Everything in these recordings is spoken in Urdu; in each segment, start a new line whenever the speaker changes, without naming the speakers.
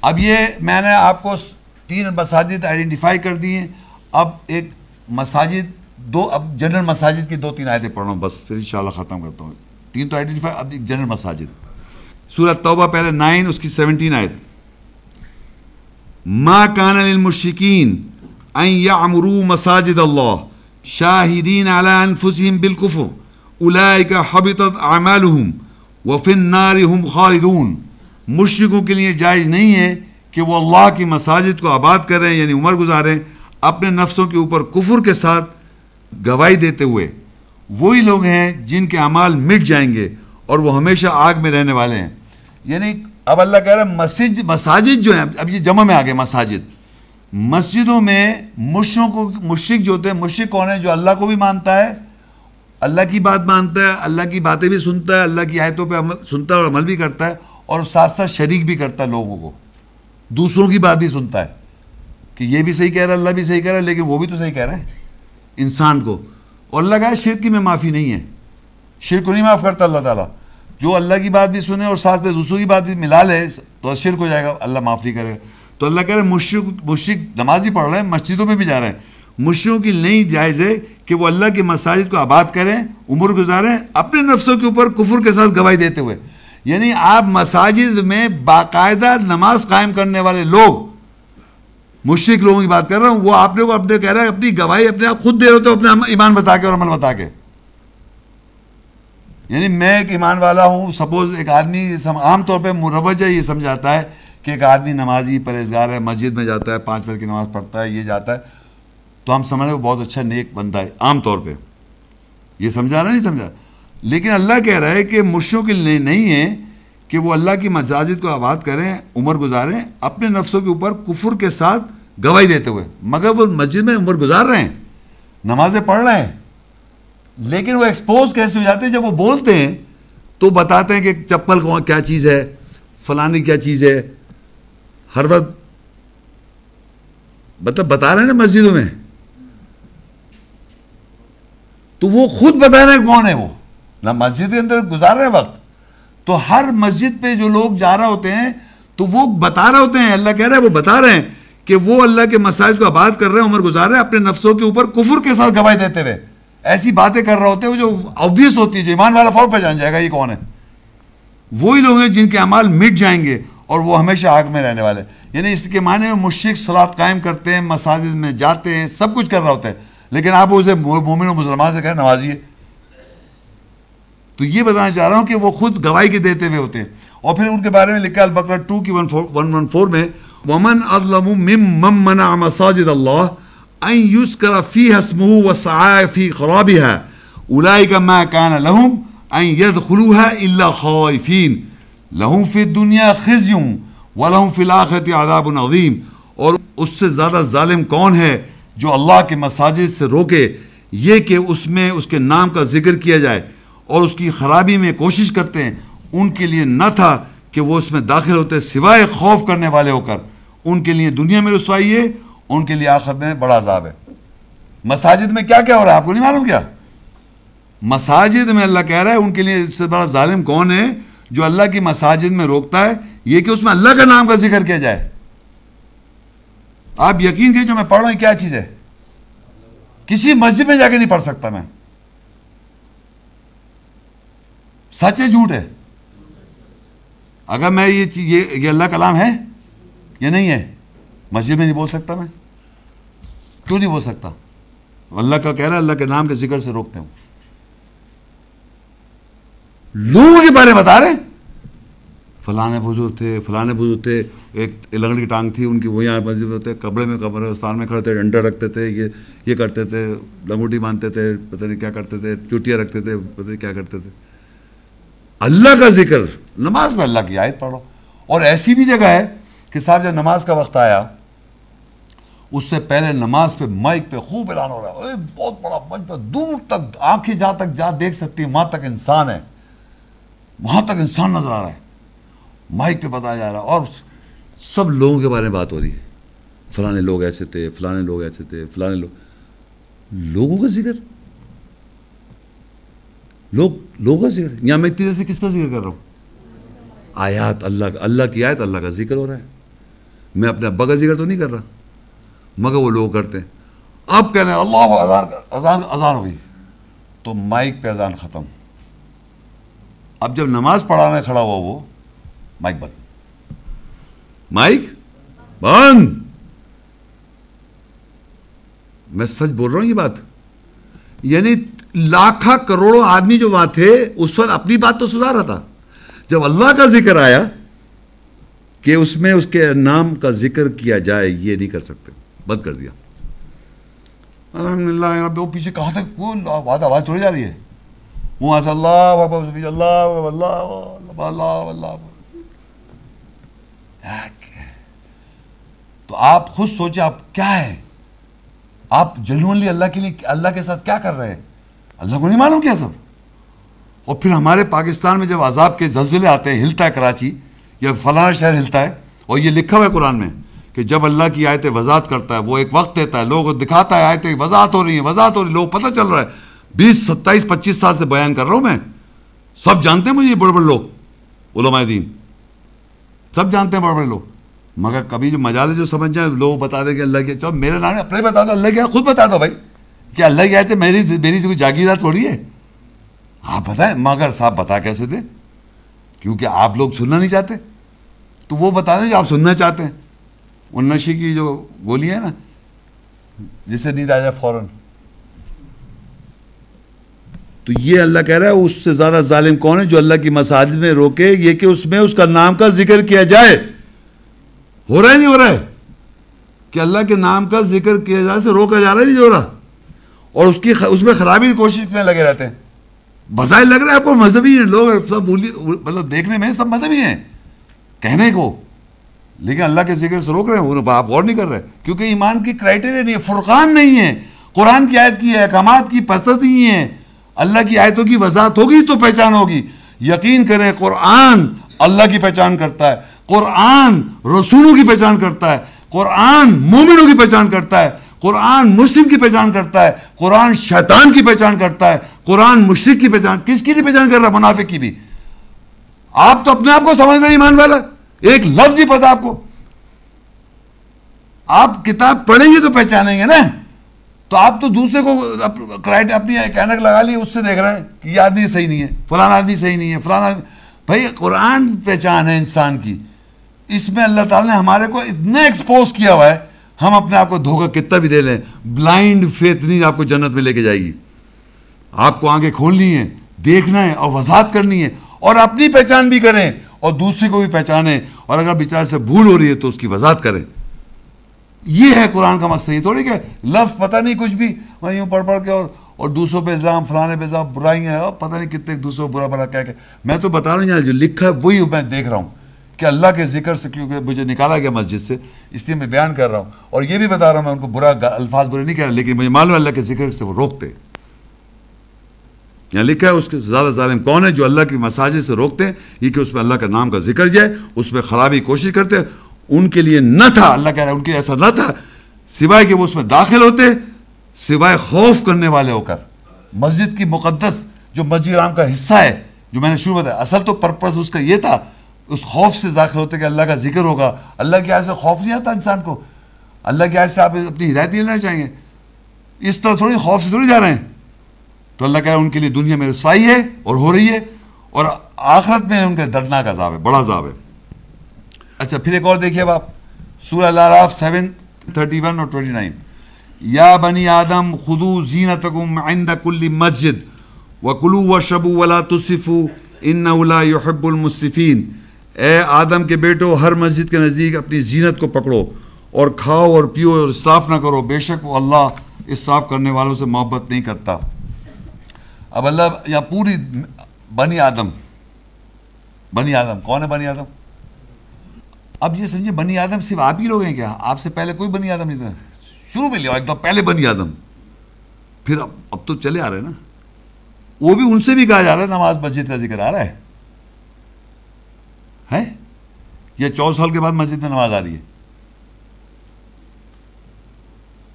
اب یہ میں نے آپ کو 3 مساجد آئیڈینٹیفائی کر دی ہیں. اب ایک مساجد اب جنرل مساجد کی 2-3 آیتیں پڑھ رہا ہوں بس، پھر انشاءاللہ ختم کرتا ہوں. 3 تو آئیڈینٹیفائی، اب ایک جنرل مساجد. سورہ توبہ پہلے 9 اس کی 17 آیت. ما کان للمشرکین ان یعمروا مساجد اللہ شاہدین علی انفسہم بالکفر اولئک حبطت اعمالہم وفی النار ہم خالدون. مشرکوں کے لیے جائز نہیں ہے کہ وہ اللہ کی مساجد کو آباد کریں، یعنی عمر گزاریں اپنے نفسوں کے اوپر کفر کے ساتھ گواہی دیتے ہوئے. وہی لوگ ہیں جن کے اعمال مٹ جائیں گے اور وہ ہمیشہ آگ میں رہنے والے ہیں. یعنی اب اللہ کہہ رہا ہے مساجد جو ہیں، اب یہ جمع میں آگے مساجد، مسجدوں میں مشرک جو ہوتے ہیں، مشرک کون ہے؟ جو اللہ کو بھی مانتا ہے، اللہ کی بات مانتا ہے، اللہ کی باتیں بھی سنتا ہے، اللہ کی آیتوں پہ سنتا ہے اور عمل بھی کرتا ہے، اور ساتھ ساتھ شریک بھی کرتا ہے لوگوں کو، دوسروں کی بات بھی سنتا ہے کہ یہ بھی صحیح کہہ رہا ہے، اللہ بھی صحیح کہہ رہا ہے، لیکن وہ بھی تو صحیح کہہ رہا ہے انسان کو. اور اللہ کہا ہے شرک کی میں معافی نہیں ہے، شرک کو نہیں معاف کرتا اللہ تعالیٰ. جو اللہ کی بات بھی سنے اور ساتھ میں دوسروں کی بات بھی ملا لے تو شرک ہو جائے گا، اللہ معاف نہیں کرے گا. تو اللہ کہہ رہے ہیں مشرک نماز بھی پڑھ رہے ہیں، مسجدوں میں بھی جا رہے ہیں. مشرکوں کی نہیں جائز ہے کہ وہ اللہ کی مساجد کو آباد کریں، عمر گزاریں اپنے نفسوں کے اوپر کفر کے ساتھ گواہی دیتے ہوئے. یعنی آپ مساجد میں باقاعدہ نماز قائم کرنے والے لوگ، مشرک لوگوں کی بات کر رہا ہوں، وہ آپ لوگ اپنے کہہ رہے ہیں اپنی گواہی اپنے آپ خود دے رہے ہوتے ہو، اپنا ایمان بتا کے اور عمل بتا کے. یعنی میں ایک ایمان والا ہوں، سپوز ایک آدمی عام طور پہ مروجہ یہ سمجھاتا ہے کہ ایک آدمی نمازی پرہیزگار ہے، مسجد میں جاتا ہے، 5 وقت کی نماز پڑھتا ہے، یہ جاتا ہے، تو ہم سمجھ رہے ہیں وہ بہت اچھا نیک بندہ ہے عام طور پہ. یہ سمجھا رہا نہیں سمجھا؟ لیکن اللہ کہہ رہا ہے کہ مشرکوں کے لیے نہیں ہے کہ وہ اللہ کی مساجد کو آباد کریں، عمر گزاریں اپنے نفسوں کے اوپر کفر کے ساتھ گواہی دیتے ہوئے. مگر وہ مسجد میں عمر گزار رہے ہیں، نمازیں پڑھ رہے ہیں، لیکن وہ ایکسپوز کیسے ہو جاتے ہیں؟ جب وہ بولتے ہیں تو بتاتے ہیں کہ چپل کیا چیز ہے، فلانی کیا چیز ہے، ہر وقت مطلب بتا رہے ہیں نا مسجدوں میں، تو وہ خود بتا رہے ہیں کون ہے وہ، نہ مسجد کے اندر گزار رہے ہیں وقت. تو ہر مسجد پہ جو لوگ جا رہے ہوتے ہیں تو وہ بتا رہے ہوتے ہیں، اللہ کہہ رہا ہے وہ بتا رہے ہیں کہ وہ اللہ کے مساجد کو آباد کر رہے ہیں، عمر گزار رہے ہیں اپنے نفسوں کے اوپر کفر کے ساتھ گواہی دیتے ہوئے. ایسی باتیں کر رہے ہوتے ہیں جو آبویس ہوتی ہے، جو ایمان والا فوراً پہچان جائے گا یہ کون ہے. وہی لوگ ہیں جن کے اعمال مٹ جائیں گے اور وہ ہمیشہ آگ میں رہنے والے. یعنی اس کے معنی میں مشرک صلاۃ قائم کرتے ہیں، مساجد میں جاتے ہیں، سب کچھ کر رہے ہوتے ہیں، لیکن آپ اسے مومن و مسلمان سے کہیں نمازی ہے. تو یہ بتانا چاہ رہا ہوں کہ وہ خود گواہی کے دیتے ہوئے ہوتے ہیں. اور پھر ان کے بارے میں لکھا البقرہ 2 کی 114 میں وَمَنْ أَظْلَمُ مِمَّنْ مَنَعَ مَسَاجِدَ اللَّهِ أَنْ يُذْكَرَ فِيهَا اسْمُهُ وَسَعَىٰ فِي خَرَابِهَا أُولَٰئِكَ مَا كَانَ لَهُمْ أَنْ يَدْخُلُوهَا إِلَّا خَائِفِينَ لَهُمْ فِي الدُّنْيَا خِزْيٌ وَلَهُمْ فِي الْآخِرَةِ عَذَابٌ عَظِيمٌ. اور اس سے زیادہ ظالم کون ہے جو اللہ کے مساجد سے روکے یہ کہ اس میں اس کے نام کا ذکر کیا جائے اور اس کی خرابی میں کوشش کرتے ہیں. ان کے لیے نہ تھا کہ وہ اس میں داخل ہوتے سوائے خوف کرنے والے ہو کر. ان کے لیے دنیا میں رسوائی ہے، ان کے لیے آخرت میں بڑا عذاب ہے. مساجد میں کیا کیا ہو رہا ہے آپ کو نہیں معلوم کیا؟ مساجد میں اللہ کہہ رہا ہے ان کے لیے اس سے بڑا ظالم کون ہے جو اللہ کی مساجد میں روکتا ہے یہ کہ اس میں اللہ کا نام کا ذکر کیا جائے. آپ یقین کیجیے جو میں پڑھ رہا ہوں کیا چیز ہے، کسی مسجد میں جا کے نہیں پڑھ سکتا میں. سچ ہے جھوٹ ہے؟ اگر میں یہ اللہ کلام ہے یا نہیں ہے، مسجد میں نہیں بول سکتا میں. کیوں نہیں بول سکتا؟ اللہ کا کہہ رہا ہے اللہ کے نام کے ذکر سے روکتے ہوں. لوگوں کے بارے بتا رہے فلانے بزرگ تھے، فلانے بزرگ تھے، ایک لنگڑ کی ٹانگ تھی ان کی، وہ یہاں مسجد میں ہوتے، قبرستان میں کھڑے تھے، ڈنڈا رکھتے تھے، یہ کرتے تھے، لنگوٹی باندھتے تھے، پتہ نہیں کیا کرتے تھے، چوٹیاں رکھتے تھے، پتہ نہیں کیا کرتے تھے. اللہ کا ذکر نماز میں، اللہ کی آیت پڑھو. اور ایسی بھی جگہ ہے کہ صاحب جب نماز کا وقت آیا اس سے پہلے نماز پہ مائک پہ خوب اعلان ہو رہا ہے، بہت بڑا منچ پہ، دور تک آنکھیں جہاں تک جا دیکھ سکتی ہیں وہاں تک انسان ہے، وہاں تک انسان نظر آ رہا ہے، مائک پہ بتایا جا رہا ہے اور سب لوگوں کے بارے میں بات ہو رہی ہے. فلانے لوگ ایسے تھے، فلانے لوگ ایسے تھے، فلانے لوگوں کا ذکر، لوگوں کا ذکر. یہاں میں تیرے سے کس کا ذکر کر رہا ہوں؟ آیات، اللہ کی آیت، اللہ کا ذکر ہو رہا ہے. میں اپنے ابا کا ذکر تو نہیں کر رہا، مگر وہ لوگ کرتے ہیں. اب کہنے اللہ اذان ہو گئی تو مائک پہ اذان ختم. اب جب نماز پڑھانے کھڑا ہوا وہ مائک بند، مائک بند. میں سچ بول رہا ہوں یہ بات. یعنی لاکھاں کروڑوں آدمی جو وہاں تھے اس وقت اپنی بات تو سنا رہا تھا، جب اللہ کا ذکر آیا کہ اس میں اس کے نام کا ذکر کیا جائے یہ نہیں کر سکتے، بند کر دیا. الحمدللہ رب. وہ پیچھے کہاں تک وہ آواز توڑی جا رہی ہے، وہاں سے اللہ اللہ اللہ اللہ اللہ. تو آپ خود سوچیں آپ کیا ہے، آپ جنونلی اللہ کے لیے اللہ کے ساتھ کیا کر رہے ہیں؟ اللہ کو نہیں معلوم کیا سب. اور پھر ہمارے پاکستان میں جب عذاب کے زلزلے آتے ہیں، ہلتا ہے کراچی یا فلاں شہر ہلتا ہے، اور یہ لکھا ہوا ہے قرآن میں کہ جب اللہ کی آیتیں وضاحت کرتا ہے وہ ایک وقت دیتا ہے، لوگوں کو دکھاتا ہے آیتیں وضاحت ہو رہی ہیں، وضاحت ہو رہی ہے، لوگ پتہ چل رہا ہے. 20 27 25 سال سے بیان کر رہا ہوں میں، سب جانتے ہیں مجھے، یہ بڑے بڑے لوگ علماء دین سب جانتے ہیں، بڑے بڑے لوگ. مگر کبھی جو مجالس جو سمجھ جائیں لوگ بتا دیں کہ اللہ کے، چلو میرے نام اپنے بتا دو، اللہ کیا خود بتا دو بھائی کہ اللہ کی آیتیں میری سے کوئی جاگیردار تھوڑی ہے. آپ بتائیں، مگر صاحب بتا کیسے دیں؟ کیونکہ آپ لوگ سننا نہیں چاہتے، تو وہ بتا دیں جو آپ سننا چاہتے ہیں. ان نشے کی جو گولی ہے نا جس سے نیند آ جائے فوراً. تو یہ اللہ کہہ رہا ہے اس سے زیادہ ظالم کون ہے جو اللہ کی مساجد میں روکے یہ کہ اس میں اس کا نام کا ذکر کیا جائے. ہو رہا ہے نہیں ہو رہا ہے کہ اللہ کے نام کا ذکر کیا جائے سے روکا جا رہا ہے نہیں جو رہا، اور اس میں خرابی کی کوشش میں لگے رہتے ہیں. بظاہر لگ رہا ہے آپ کو مذہبی ہیں لوگ سب، مطلب دیکھنے میں سب مذہبی ہیں کہنے کو، لیکن اللہ کے ذکر سے روک رہے ہیں. آپ غور نہیں کر رہے کیونکہ ایمان کی کرائٹیریا نہیں ہے، فرقان نہیں ہے، قرآن کی آیت کی احکامات کی پسند نہیں ہے. اللہ کی آیتوں کی وضاحت ہوگی تو پہچان ہوگی. یقین کریں قرآن اللہ کی پہچان کرتا ہے، قرآن رسولوں کی پہچان کرتا ہے، قرآن مومنوں کی پہچان کرتا ہے، قرآن مسلم کی پہچان کرتا ہے، قرآن شیطان کی پہچان کرتا ہے، قرآن مشرک کی پہچان. کس کی نہیں پہچان کر رہا؟ منافق کی بھی. آپ تو اپنے آپ کو سمجھ رہے ہیں ایمان والا، ایک لفظ نہیں پتا آپ کو. آپ کتاب پڑھیں گے تو پہچانیں گے نا. تو آپ تو دوسرے کو اپنی اینک لگا لی، اس سے دیکھ رہے ہیں کہ یہ آدمی صحیح نہیں ہے، فلانا آدمی صحیح نہیں ہے، فلانا آدمی. بھائی قرآن پہچان ہے انسان کی، اس میں اللہ تعالیٰ نے ہمارے کو اتنا ایکسپوز کیا ہوا ہے. ہم اپنے آپ کو دھوکہ کتنا بھی دے لیں، بلائنڈ فیتھ نہیں آپ کو جنت میں لے کے جائے گی. آپ کو آنکھیں کھولنی ہے، دیکھنا ہے اور وضاحت کرنی ہے، اور اپنی پہچان بھی کریں اور دوسری کو بھی پہچانیں، اور اگر بیچارے سے بھول ہو رہی ہے تو اس کی وضاحت کریں. یہ ہے قرآن کا مقصد. یہ تھوڑی کہ لفظ پتہ نہیں کچھ بھی وہیں یوں پڑھ کے اور دوسروں پہ الزام، فلانے پہ الزام، برائیاں ہیں، اور پتہ نہیں کتنے دوسروں کو برا برا کہہ کے. میں تو بتا رہا ہوں یہاں جو لکھا ہے وہی میں دیکھ رہا ہوں کہ اللہ کے ذکر سے، کیونکہ مجھے نکالا گیا مسجد سے اس لیے میں بیان کر رہا ہوں، اور یہ بھی بتا رہا ہوں میں ان کو برا الفاظ برے نہیں کہہ رہا، لیکن مجھے معلوم ہے اللہ کے ذکر سے وہ روکتے. یہاں لکھا ہے اس کے زیادہ ظالم کون ہے جو اللہ کی مساجد سے روکتے ہیں یہ کہ اس میں اللہ کا نام کا ذکر جائے، اس میں خرابی کی کوشش کرتے ہیں. ان کے لیے نہ تھا، اللہ کہہ رہا ہے ان کے ایسا نہ تھا سوائے کہ وہ اس میں داخل ہوتے، سوائے خوف کرنے والے ہو کر. مسجد کی مقدس جو مسجد حرام کا حصہ ہے، جو میں نے شروع بتایا، اصل تو پرپس اس کا یہ تھا، اس خوف سے داخل ہوتے کہ اللہ کا ذکر ہوگا. اللہ کی آیت سے خوف نہیں آتا انسان کو، اللہ کی آیت سے آپ اپنی ہدایت لینا چاہیں گے. اس طرح تھوڑی خوف سے تھوڑی جا رہے ہیں. تو اللہ کہہ رہا ہے ان کے لیے دنیا میں رسوائی ہے اور ہو رہی ہے، اور آخرت میں ان کے دردناک عذاب ہے، بڑا عذاب ہے. اچھا پھر ایک اور دیکھیے اب آپ سورہ الاعراف 7:31 اور 29. یا بنی آدم خذوا زینتکم عند کل مسجد وکلوا واشربوا ولا تسرفوا انہ لا یحب المسرفین. اے آدم کے بیٹو، ہر مسجد کے نزدیک اپنی زینت کو پکڑو اور کھاؤ اور پیو اور اسراف نہ کرو، بے شک وہ اللہ اسراف کرنے والوں سے محبت نہیں کرتا. اب اللہ یا پوری بنی آدم کون ہے بنی آدم؟ اب یہ سمجھے بنی آدم صرف آپ ہی لوگ ہیں کیا؟ آپ سے پہلے کوئی بنی آدم نہیں تھا؟ شروع میں لیا ایک دم پہلے بنی آدم، پھر اب تو چلے آ رہے ہیں نا. وہ بھی ان سے بھی کہا جا رہا ہے نماز مسجد کا ذکر آ رہا ہے یا 14 سال کے بعد مسجد میں نماز آ رہی ہے؟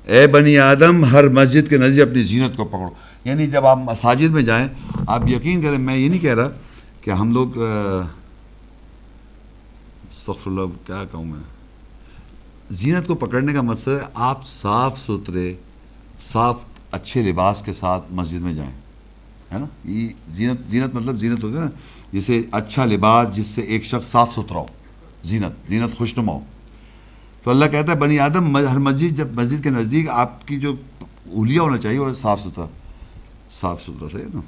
اے بنی آدم ہر مسجد کے نزدیک اپنی زینت کو پکڑو. یعنی جب آپ مساجد میں جائیں، آپ یقین کریں میں یہ نہیں کہہ رہا کہ ہم لوگ استغفر اللہ کیا کہوں میں، زینت کو پکڑنے کا مقصد ہے آپ صاف ستھرے صاف اچھے لباس کے ساتھ مسجد میں جائیں، ہے نا. یہ زینت مطلب زینت ہوتی ہے نا، جیسے اچھا لباس جس سے ایک شخص صاف ستھرا ہو، زینت خوشنما ہو. تو اللہ کہتا ہے بنی آدم ہر مسجد، جب مسجد کے نزدیک آپ کی جو اولیا ہونا چاہیے وہ صاف ستھرا صحیح ہے نا.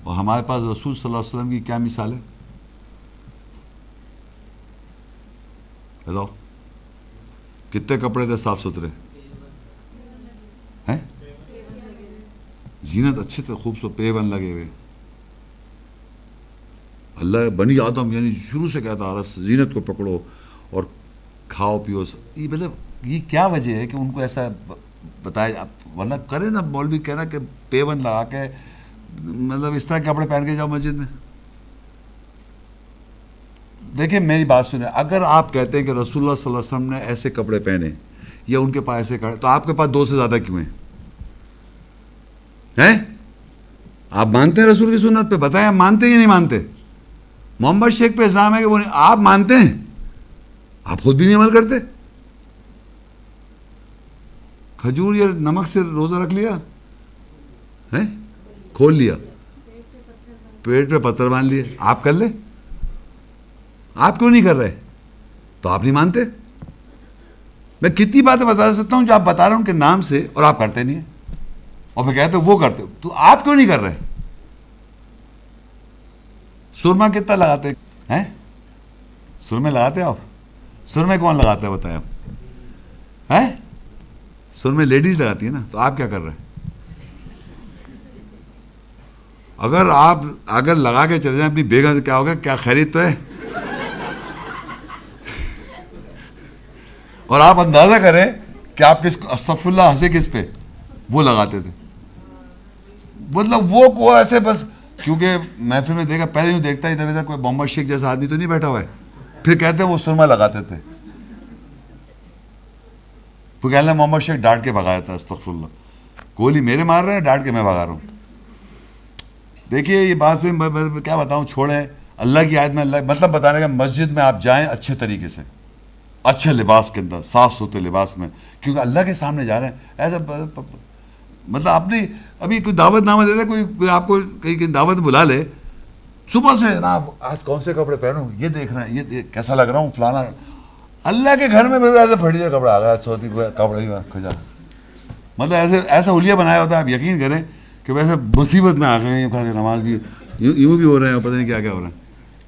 اور ہمارے پاس رسول صلی اللہ علیہ وسلم کی کیا مثال ہے؟ بتاؤ کتنے کپڑے تھے صاف ستھرے ہیں؟ زینت اچھے تھے، خوبصورت پیون لگے ہوئے. اللہ بنی آدم یعنی شروع سے کہتا آ رہا زینت کو پکڑو اور کھاؤ پیو. یہ مطلب یہ کیا وجہ ہے کہ ان کو ایسا بتایا؟ ورنہ کرے نا مولوی کہنا کہ پیون لگا کے مطلب اس طرح کپڑے پہن کے جاؤ مسجد میں. دیکھیں میری بات سنیں، اگر آپ کہتے ہیں کہ رسول اللہ صلی اللہ علیہ وسلم نے ایسے کپڑے پہنے یا ان کے پاس ایسے کپڑے، تو آپ کے پاس 2 سے زیادہ کیوں ہیں؟ آپ مانتے ہیں رسول کی سنت پہ؟ بتائیں آپ مانتے ہیں یا نہیں مانتے؟ محمد شیخ پہ الزام ہے کہ وہ نہیں. آپ مانتے ہیں، آپ خود بھی نہیں عمل کرتے. کھجور یا نمک سے روزہ رکھ لیا ہے، کھول لیا، پیٹ پہ پتھر باندھ لیے، آپ کر لیں. آپ کیوں نہیں کر رہے؟ تو آپ نہیں مانتے. میں کتنی باتیں بتا سکتا ہوں جو آپ بتا رہے ہیں ان کے نام سے اور آپ کرتے نہیں ہیں، اور پھر کہتے وہ کرتے. تو آپ کیوں نہیں کر رہے؟ سرما کتنا لگاتے ہیں؟ سرمے لگاتے آپ؟ سرمے کون لگاتا ہے بتائیں آپ؟ ہیں سرمے لیڈیز لگاتی ہے نا. تو آپ کیا کر رہے ہیں؟ اگر لگا کے چلے جائیں اپنی بیگم سے، کیا ہوگا؟ کیا خیریت تو ہے؟ اور آپ اندازہ کریں کہ آپ کس کو استغفر اللہ ہنسے کس پہ؟ وہ لگاتے تھے. مطلب وہ کو ایسے بس کیونکہ محفل میں دیکھا، پہلے یوں دیکھتا ادھر ادھر کوئی محمد شیخ جیسا آدمی تو نہیں بیٹھا ہوا ہے، پھر کہتے ہیں وہ سرما لگاتے تھے. تو کہہ لیں محمد شیخ ڈانٹ کے بھگایا تھا. استغفر اللہ. گولی میرے مار رہے ہیں، ڈانٹ کے میں بھگا رہا ہوں. دیکھیے یہ بات سے میں کیا بتاؤں، چھوڑیں. اللہ کی آیت میں اللہ مطلب بتانے کا مسجد میں آپ جائیں اچھے طریقے سے، اچھے لباس کے اندر، صاف ستھرے لباس میں، کیونکہ اللہ کے سامنے جا رہے ہیں. ایسا مطلب آپ نے ابھی کوئی دعوت نامہ دے دے، کوئی آپ کو کہیں دعوت بلا لے، صبح سے جناب آج کون سے کپڑے پہنوں، یہ دیکھ رہے ہیں، یہ کیسا لگ رہا ہوں فلانا. اللہ کے گھر میں ایسے پھٹیا کپڑا آ گیا، چوتھی کپڑے کھجا، مطلب ایسا حلیہ بنایا ہوتا ہے. آپ یقین کریں کہ ویسے مصیبت میں آ گئے ہیں، نماز بھی یوں بھی ہو رہے ہیں، پتہ نہیں کیا کیا ہو رہا ہے،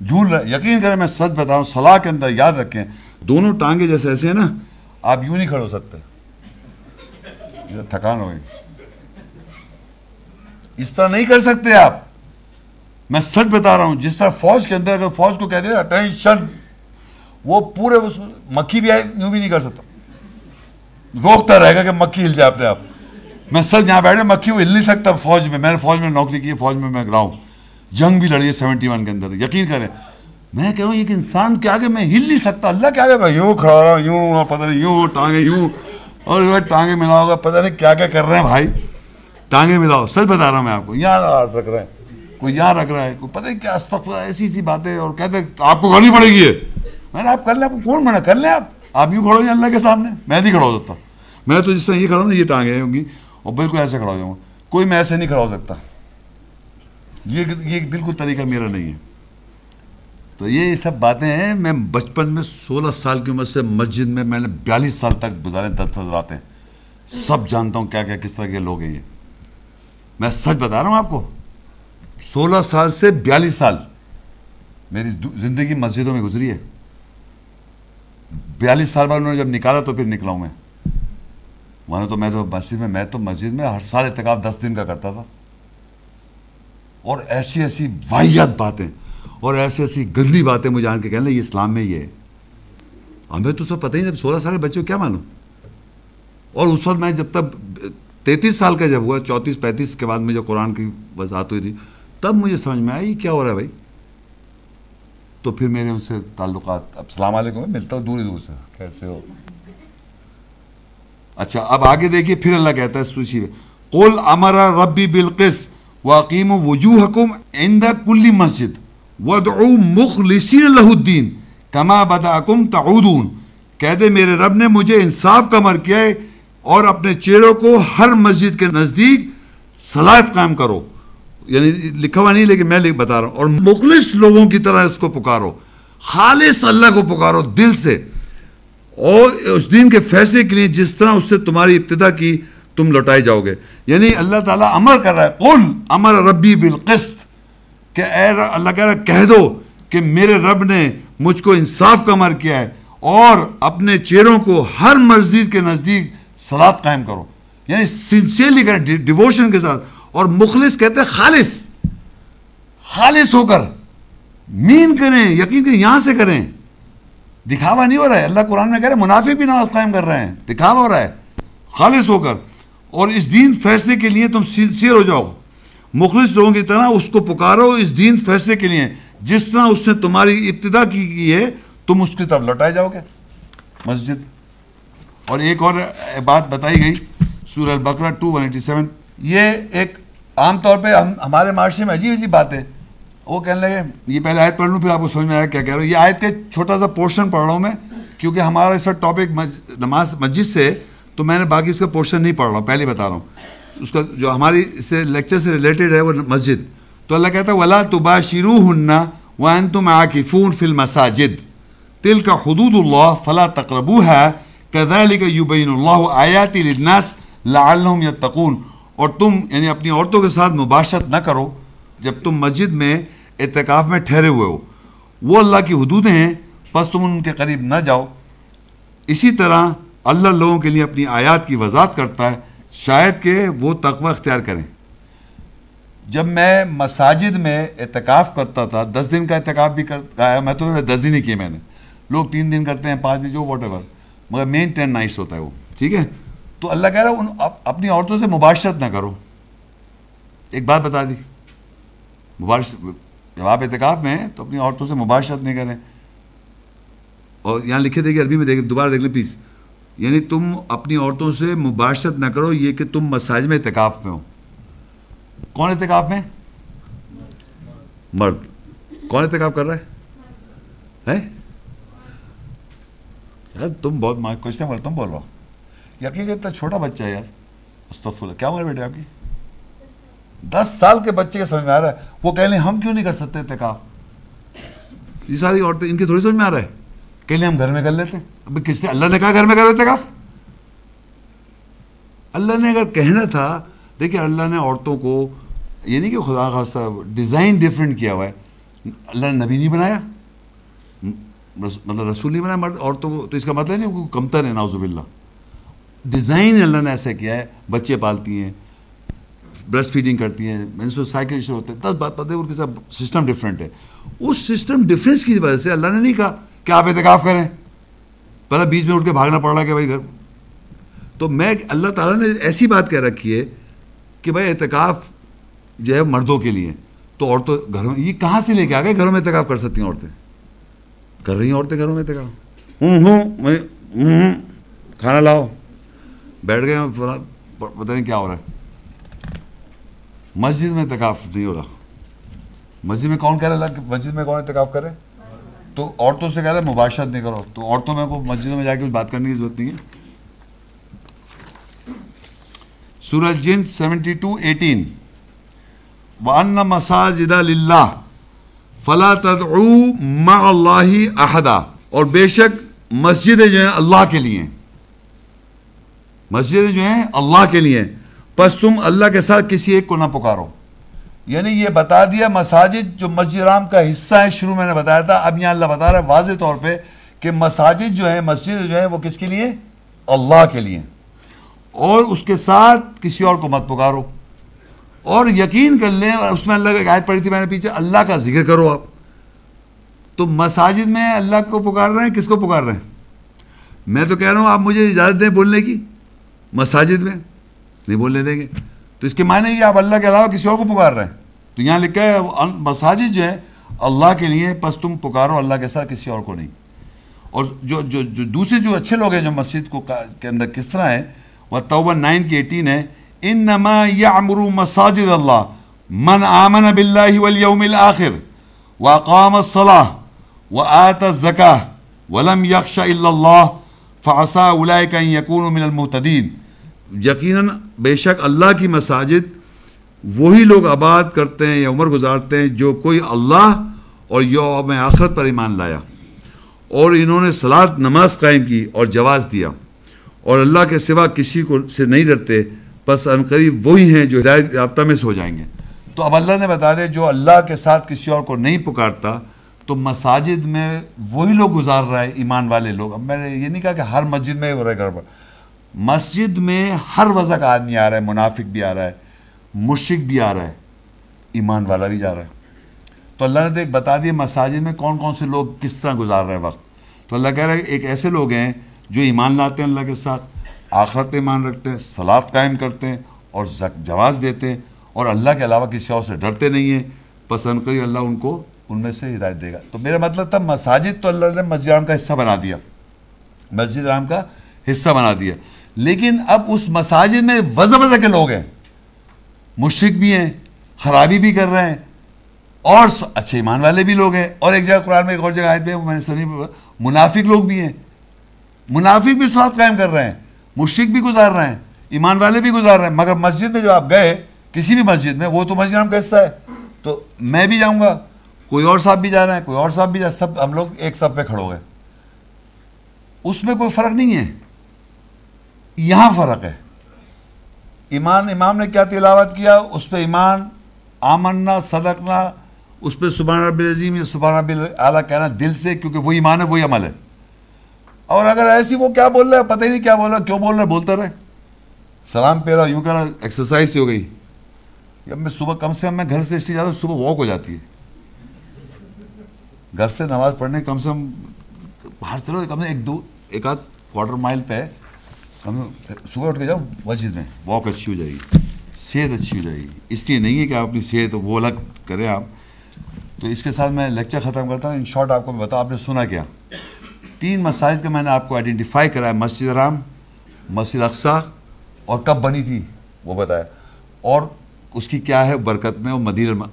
جھول رہے. یقین کریں میں سچ بتاؤں، صلاح کے اندر یاد رکھیں دونوں ٹانگیں جیسے ایسے ہیں نا، آپ یوں نہیں کھڑے ہو سکتے، تھکان ہو گئی، اس طرح نہیں کر سکتے آپ. میں سچ بتا رہا ہوں. جس طرح فوج کے اندر اگر فوج کو کہہ دیا اٹینشن، وہ پورے مکھی بھی آئے یوں بھی نہیں کر سکتا، روکتا رہے گا کہ مکھی ہل جائے اپنے آپ. میں سچ یہاں بیٹھے مکھی وہ ہل نہیں سکتا. فوج میں نے فوج میں نوکری کی ہے، فوج میں رہا ہوں، جنگ بھی لڑی ہے 71 کے اندر. یقین کریں میں کہہ رہا ہوں ایک انسان کے آگے میں ہل نہیں سکتا. اللہ کے آگے میں یوں کھڑا رہا ہوں، یوں پتہ نہیں یوں ٹانگیں یوں، اور ٹانگیں ملاؤ گا، پتہ نہیں کیا کیا کر رہے ہیں بھائی. ٹانگیں ملاؤ، سچ بتا رہا ہوں میں آپ کو. یہاں رکھ رہے ہیں، کوئی یہاں رکھ رہا ہے، کوئی پتہ نہیں کیا استغفر، ایسی باتیں. اور کہتے ہیں آپ کو کرنی پڑے گی. میں نے آپ کر لیں، آپ کو کون منع کر لیں. آپ یوں کھڑو جائیں اللہ کے سامنے. میں نہیں کھڑا ہو سکتا. میں تو جس طرح یہ کھڑا ہوں نا، یہ ٹانگیں ہوں گی اور بالکل ایسے کھڑا ہو جاؤں گا. کوئی میں ایسے نہیں کھڑا ہو سکتا. یہ بالکل طریقہ میرا نہیں ہے. تو یہ سب باتیں ہیں. میں بچپن میں 16 سال کی عمر سے مسجد میں نے 42 سال تک گزارے. 10 حضرات ہیں، سب جانتا ہوں کیا کیا کس طرح کے لوگ ہیں. یہ میں سچ بتا رہا ہوں آپ کو. 16 سال سے 42 سال میری زندگی مسجدوں میں گزری ہے. 42 سال بعد انہوں نے جب نکالا تو پھر نکلا ہوں میں. ورنہ تو میں تو مسجد میں ہر سال اعتکاف 10 دن کا کرتا تھا. اور ایسی ایسی واحد باتیں اور ایسی ایسی گندی باتیں مجھے آن کے کہنا یہ اسلام میں یہ ہے. ہمیں تو سب پتہ ہی نہیں. 16 سال کے بچے کو کیا معلوم. اور اس وقت میں جب تک 33 سال کا جب ہوا، 34-35 کے بعد میں جو قرآن کی وضاحت ہوئی تھی، تب مجھے سمجھ میں آئی کیا ہو رہا ہے بھائی. تو پھر میرے ان سے تعلقات، اب السلام علیکم ملتا ہوں دور ہی دور سے، کیسے ہو. اچھا اب آگے دیکھیے پھر اللہ کہتا ہے سوچی میں، قل امر ربی بالقسط واقیموا وجوہکم عند کل مسجد وَادْعُوا مُخْلِصِينَ لَهُ الدِّينَ كَمَا بَدَأَكُمْ تَعُودُونَ، کہہ دے میرے رب نے مجھے انصاف کا امر کیا ہے اور اپنے چہروں کو ہر مسجد کے نزدیک صلاۃ قائم کرو. یعنی لکھا ہوا نہیں لیکن میں بتا رہا ہوں. اور مخلص لوگوں کی طرح اس کو پکارو، خالص اللہ کو پکارو دل سے، اور اس دین کے فیصلے کے لیے جس طرح اس سے تمہاری ابتدا کی تم لوٹائے جاؤ گے. یعنی اللہ تعالیٰ امر کر رہا ہے، قل امر ربی بالقسط، کہ اے اللہ کہہ رہا ہے کہہ دو کہ میرے رب نے مجھ کو انصاف کا امر کیا ہے اور اپنے چہروں کو ہر مسجد کے نزدیک صلاۃ قائم کرو. یعنی سنسیئرلی کریں، ڈیووشن کے ساتھ. اور مخلص کہتے ہیں خالص، خالص ہو کر مین کریں، یقین کریں، یہاں سے کریں. دکھاوا نہیں ہو رہا ہے. اللہ قرآن میں کہہ رہے ہیں منافق بھی نماز قائم کر رہے ہیں، دکھاوا ہو رہا ہے. خالص ہو کر اور اس دین فیصلے کے لیے تم سنسیئر ہو جاؤ، مخلص لوگوں کی طرح اس کو پکارو اس دین فیصلے کے لیے جس طرح اس نے تمہاری ابتدا کی ہے، تم اس کی طرف لوٹائے جاؤ گے مسجد. اور ایک اور بات بتائی گئی سورہ البقرہ 2:187. یہ ایک عام طور پہ ہمارے معاشرے میں عجیب عجیب بات ہے. وہ کہنے لگے، یہ پہلے آیت پڑھ لوں پھر آپ کو سمجھ میں آیا کیا کہہ رہا ہوں. یہ آیت کے چھوٹا سا پورشن پڑھ رہا ہوں میں، کیونکہ ہمارا اس وقت ٹاپک نماز مسجد سے، تو میں نے باقی اس کا پورشن نہیں پڑھ رہا ہوں، پہلے بتا رہا ہوں. اس کا جو ہماری سے لیکچر سے ریلیٹڈ ہے وہ مسجد. تو اللہ کہتا ہے وَلَا تُبَاشِرُوهُنَّ وَأَنْتُمْ عَاكِفُونَ فِي الْمَسَاجِدِ تِلْكَ حُدُودُ اللَّهِ فَلَا تَقْرَبُوهَا كَذَلِكَ يُبَيِّنُ اللَّهُ آيَاتِهِ لِلنَّاسِ لَعَلَّهُمْ يَتَّقُونَ. اور تم یعنی اپنی عورتوں کے ساتھ مباشرت نہ کرو جب تم مسجد میں اعتکاف میں ٹھہرے ہوئے ہو، وہ اللہ کی حدودیں ہیں، پس تم ان کے قریب نہ جاؤ. اسی طرح اللہ لوگوں کے لیے اپنی آیات کی وضاحت کرتا ہے شاید کہ وہ تقوی اختیار کریں. جب میں مساجد میں اعتکاف کرتا تھا، 10 دن کا اعتکاف بھی کرتا ہے، میں تو 10 دن ہی کیے میں نے، لوگ 3 دن کرتے ہیں، 5 دن، جو واٹ ایور، مگر مین 10 نائٹس ہوتا ہے وہ، ٹھیک ہے. تو اللہ کہہ رہا ہے اپنی عورتوں سے مباشرت نہ کرو. ایک بات بتا دی، جب آپ اعتکاف میں ہیں تو اپنی عورتوں سے مباشرت نہیں کریں. اور یہاں لکھے دیکھیے عربی میں دیکھیں، دوبارہ دیکھ لیں پلیز. یعنی تم اپنی عورتوں سے مباشرت نہ کرو، یہ کہ تم مساجد میں اعتکاف میں ہو. کون اعتکاف میں؟ مرد. کون اعتکاف کر رہا ہے؟ یار تم بہت کوشچن کر، تم بول رہا ہو. یقین کہ اتنا چھوٹا بچہ ہے یار، استغفر اللہ. کیا عمر ہے بیٹے آپ کی؟ 10 سال کے بچے کے سمجھ میں آ رہا ہے. وہ کہہ لیں ہم کیوں نہیں کر سکتے اعتکاف؟ یہ ساری عورتیں ان کی تھوڑی سمجھ میں آ رہا ہے. کہہ لیں ہم گھر میں کر لیتے ہیں. ابھی کس نے؟ اللہ نے کہا گھر میں کرو اعتکاف. اللہ نے اگر کہنا تھا، دیکھیے اللہ نے عورتوں کو یہ نہیں کہ خدا خاصہ ڈیزائن ڈفرینٹ کیا ہوا ہے. اللہ نے نبی نہیں بنایا، مطلب رسول نہیں بنایا مرد عورتوں کو، تو اس کا مطلب نہیں وہ کمتر ہے، نعوذ باللہ. ڈیزائن اللہ نے ایسا کیا ہے، بچے پالتی ہیں، بریسٹ فیڈنگ کرتی ہیں، مینسٹرول سائیکل ایشو ہوتے ہیں، 10 بات پتہ ہے ان کے ساتھ سسٹم ڈفرینٹ ہے. اس سسٹم ڈفرینس کی وجہ سے اللہ نے نہیں کہا کہ آپ اعتکاف کریں، پہلے بیچ میں اٹھ کے بھاگنا پڑ رہا ہے کہ بھائی گھر. تو میں اللہ تعالیٰ نے ایسی بات کہہ رکھی ہے کہ بھائی اعتکاف جو ہے مردوں کے لیے، تو عورتوں گھروں، یہ کہاں سے لے کے آ گئے گھروں میں اعتکاف کر سکتی ہیں عورتیں؟ کر رہی ہیں عورتیں گھروں میں اعتکاف. کھانا لاؤ، بیٹھ گئے، پتہ نہیں کیا ہو رہا ہے. مسجد میں اعتکاف نہیں ہو رہا. مسجد میں کون کہہ رہا ہے مسجد میں کون اعتکاف کرے؟ تو عورتوں سے کہہ رہا ہے مباشرت نہیں کرو. تو عورتوں میں کو مسجدوں میں جا کے بات کرنے کی ضرورت نہیں ہے. سورہ جن 72:18 وَأَنَّ مَسَاجِدَ لِلَّهِ فَلَا تَدْعُوا مَعَ اللَّهِ أَحَدًا. اور بے شک مسجدیں جو ہیں اللہ کے لیے، مسجدیں جو ہیں اللہ کے لیے، پس تم اللہ کے ساتھ کسی ایک کو نہ پکارو. یعنی یہ بتا دیا مساجد جو مسجد حرام کا حصہ ہے، شروع میں نے بتایا تھا. اب یہاں اللہ بتا رہا ہے واضح طور پہ کہ مساجد جو ہیں، مسجد جو ہیں، وہ کس کے لیے؟ اللہ کے لیے. اور اس کے ساتھ کسی اور کو مت پکارو. اور یقین کر لیں، اس میں اللہ کی آیت پڑھی تھی میں نے پیچھے، اللہ کا ذکر کرو آپ. تو مساجد میں اللہ کو پکار رہے ہیں، کس کو پکار رہے ہیں؟ میں تو کہہ رہا ہوں آپ مجھے اجازت دیں بولنے کی، مساجد میں نہیں بولنے دیں گے. تو اس کے معنی یہ آپ اللہ کے علاوہ کسی اور کو پکار رہے ہیں. تو یہاں لکھا ہے مساجد جو ہے اللہ کے لیے، پس تم پکارو اللہ کے ساتھ کسی اور کو نہیں. اور جو دوسرے جو اچھے لوگ ہیں جو مسجد کو کے اندر کس طرح ہیں، وہ توبہ 9:18 ہے، انما یعمر مساجد اللہ من آمن باللہ والیوم الآخر وَأَقَامَ الصَّلَاةَ وَآتَى الزَّكَاةَ وَلَمْ يَخْشَ إِلَّا اللَّهَ فَعَسَىٰ أُولَٰئِكَ أَن يَكُونُوا مِنَ الْمُهْتَدِينَ. یقیناً بے شک اللہ کی مساجد وہی لوگ آباد کرتے ہیں یا عمر گزارتے ہیں جو کوئی اللہ اور یوم آخرت پر ایمان لایا اور انہوں نے صلاۃ نماز قائم کی اور جواز دیا اور اللہ کے سوا کسی کو سے نہیں ڈرتے، پس عنقریب وہی ہیں جو ہدایت یافتہ میں سے ہو جائیں گے. تو اب اللہ نے بتا دیا جو اللہ کے ساتھ کسی اور کو نہیں پکارتا تو مساجد میں وہی لوگ گزار رہا ہے، ایمان والے لوگ. اب میں نے یہ نہیں کہا کہ ہر مسجد میں ہو رہا ہے گڑبڑ، مسجد میں ہر وضع کا آدمی آ رہا ہے، منافق بھی آ رہا ہے، مشرک بھی آ رہا ہے، ایمان والا بھی جا رہا ہے. تو اللہ نے تو ایک بتا دیا مساجد میں کون کون سے لوگ کس طرح گزار رہے ہیں وقت. تو اللہ کہہ رہا ہے ایک ایسے لوگ ہیں جو ایمان لاتے ہیں اللہ کے ساتھ، آخرت پہ ایمان رکھتے ہیں، صلاۃ قائم کرتے ہیں اور جواز دیتے ہیں اور اللہ کے علاوہ کسی اور سے ڈرتے نہیں ہیں، پس عنقریب اللہ ان کو ان میں سے ہدایت دے گا. تو میرا مطلب تھا مساجد تو اللہ نے مسجد حرام کا حصہ بنا دیا، مسجد حرام کا حصہ بنا دیا، لیکن اب اس مساجد میں وضع کے لوگ ہیں، مشرک بھی ہیں، خرابی بھی کر رہے ہیں اور اچھے ایمان والے بھی لوگ ہیں. اور ایک جگہ قرآن میں ایک اور جگہ آیت میں میں نے سنی، منافق لوگ بھی ہیں، منافق بھی صلاۃ قائم کر رہے ہیں، مشرک بھی گزار رہے ہیں، ایمان والے بھی گزار رہے ہیں. مگر مسجد میں جب آپ گئے کسی بھی مسجد میں، وہ تو مسجد حرام کا حصہ ہے، تو میں بھی جاؤں گا، کوئی اور صاحب بھی جا رہے ہیں، کوئی اور صاحب بھی جا رہے ہیں، سب ہم لوگ ایک صف پہ کھڑو گئے، اس میں کوئی فرق نہیں ہے. یہاں فرق ہے. امام نے کیا تلاوت کیا، اس پہ ایمان، آمنا، صدقنا، اس پہ سبحان ربی العظیم یا سبحان ربی اعلیٰ کہنا دل سے، کیونکہ وہی ایمان ہے، وہی عمل ہے. اور اگر ایسی وہ کیا بول رہا ہے، پتہ ہی نہیں کیا بول رہا ہے، کیوں بول رہا ہے، بولتا رہے، سلام پہ رہا، یوں کرا، ایکسرسائز ہو گئی. اب میں صبح کم سے کم میں گھر سے اس لیے جاتا ہوں، صبح واک ہو جاتی ہے، گھر سے نماز پڑھنے کم سے کم باہر چلو، کم سے ایک آدھ کوارٹر مائل پہ صبح اٹھ کے جاؤ مسجد میں، واک اچھی ہو جائے گی، صحت اچھی ہو جائے گی. اس لیے نہیں ہے کہ آپ اپنی صحت وہ الگ کریں آپ. تو اس کے ساتھ میں لیکچر ختم کرتا ہوں. ان شارٹ آپ کو میں بتاؤں آپ نے سنا کیا. 3 مساجد کا میں نے آپ کو آئیڈینٹیفائی کرایا، مسجد حرام، مسجد اقصیٰ، اور کب بنی تھی وہ بتایا، اور اس کی کیا ہے برکت میں، وہ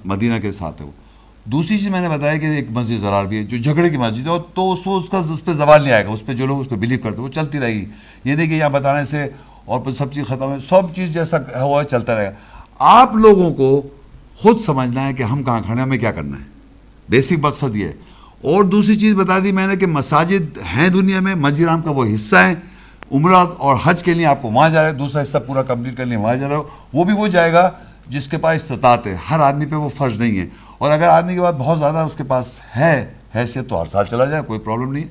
مدینہ کے ساتھ ہے. وہ دوسری چیز میں نے بتایا کہ ایک مسجد زرار بھی ہے جو جھگڑے کی مسجد ہے، اور تو اس پہ زوال نہیں آئے گا، اس پہ جو لوگ اس پہ بلیو کرتے ہیں وہ چلتی رہے گی. یہ نہیں کہ یہاں بتانے سے اور پھر سب چیز ختم ہے، سب چیز جیسا ہوا ہے چلتا رہے گا. آپ لوگوں کو خود سمجھنا ہے کہ ہم کہاں کھڑے ہیں، ہمیں کیا کرنا ہے، بیسک مقصد یہ ہے. اور دوسری چیز بتا دی میں نے کہ مساجد ہیں دنیا میں، مسجد حرام کا وہ حصہ ہے. عمرہ اور حج کے لیے آپ کو وہاں جا رہے، دوسرا حصہ پورا کمپلیٹ کرنے وہاں جا رہے ہو، وہ بھی وہ جائے گا جس کے پاس استطاعت ہے. ہر آدمی پہ وہ فرض نہیں ہے، اور اگر آدمی کے پاس بہت زیادہ اس کے پاس ہے حیثیت تو ہر سال چلا جائے، کوئی پرابلم نہیں.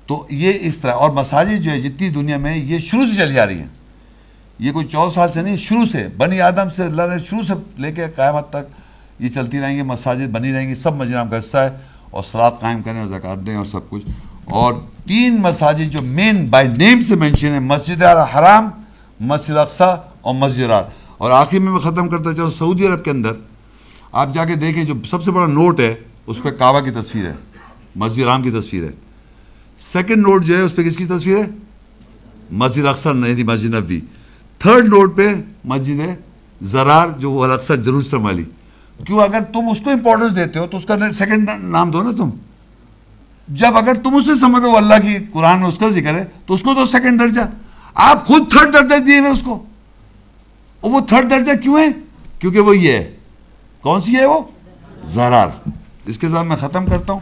تو یہ اس طرح. اور مساجد جو ہے جتنی دنیا میں یہ شروع سے چلی آ رہی ہیں، یہ کوئی 14 سال سے نہیں، شروع سے بنی آدم سے اللہ نے شروع سے لے کے قیامت تک یہ چلتی رہیں گی، مساجد بنی رہیں گی، سب مسجد حرام کا حصہ ہے. اور صلاۃ قائم کریں اور زکوٰۃ دیں اور سب کچھ. اور 3 مساجد جو مین بائی نیم سے مینشن ہے، مسجد حرام، مسجد اقصیٰ اور مسجد حرام. اور آخر میں ختم کرتا چاہوں، سعودی عرب کے اندر آپ جا کے دیکھیں جو سب سے بڑا نوٹ ہے اس پہ کعبہ کی تصویر ہے، مسجد حرام کی تصویر ہے. سیکنڈ نوٹ جو ہے اس پہ کس کی تصویر ہے، مسجد اقصیٰ یعنی مسجد نبوی. تھرڈ نوٹ پہ مسجد زرار جو وہ الاقصیٰ جروسلم والی. کیوں؟ اگر تم اس کو امپورٹنس دیتے ہو تو اس کا سیکنڈ نام دو نا تم. جب اگر تم اسے سمجھو اللہ کی قرآن میں اس کا ذکر ہے تو اس کو تو سیکنڈ درجہ، آپ خود تھرڈ درجہ دیے ہوئے اس کو. اور وہ تھرڈ درجہ کیوں ہے؟ کیونکہ وہ یہ ہے، کون سی ہے وہ؟ زرار. اس کے ساتھ میں ختم کرتا ہوں.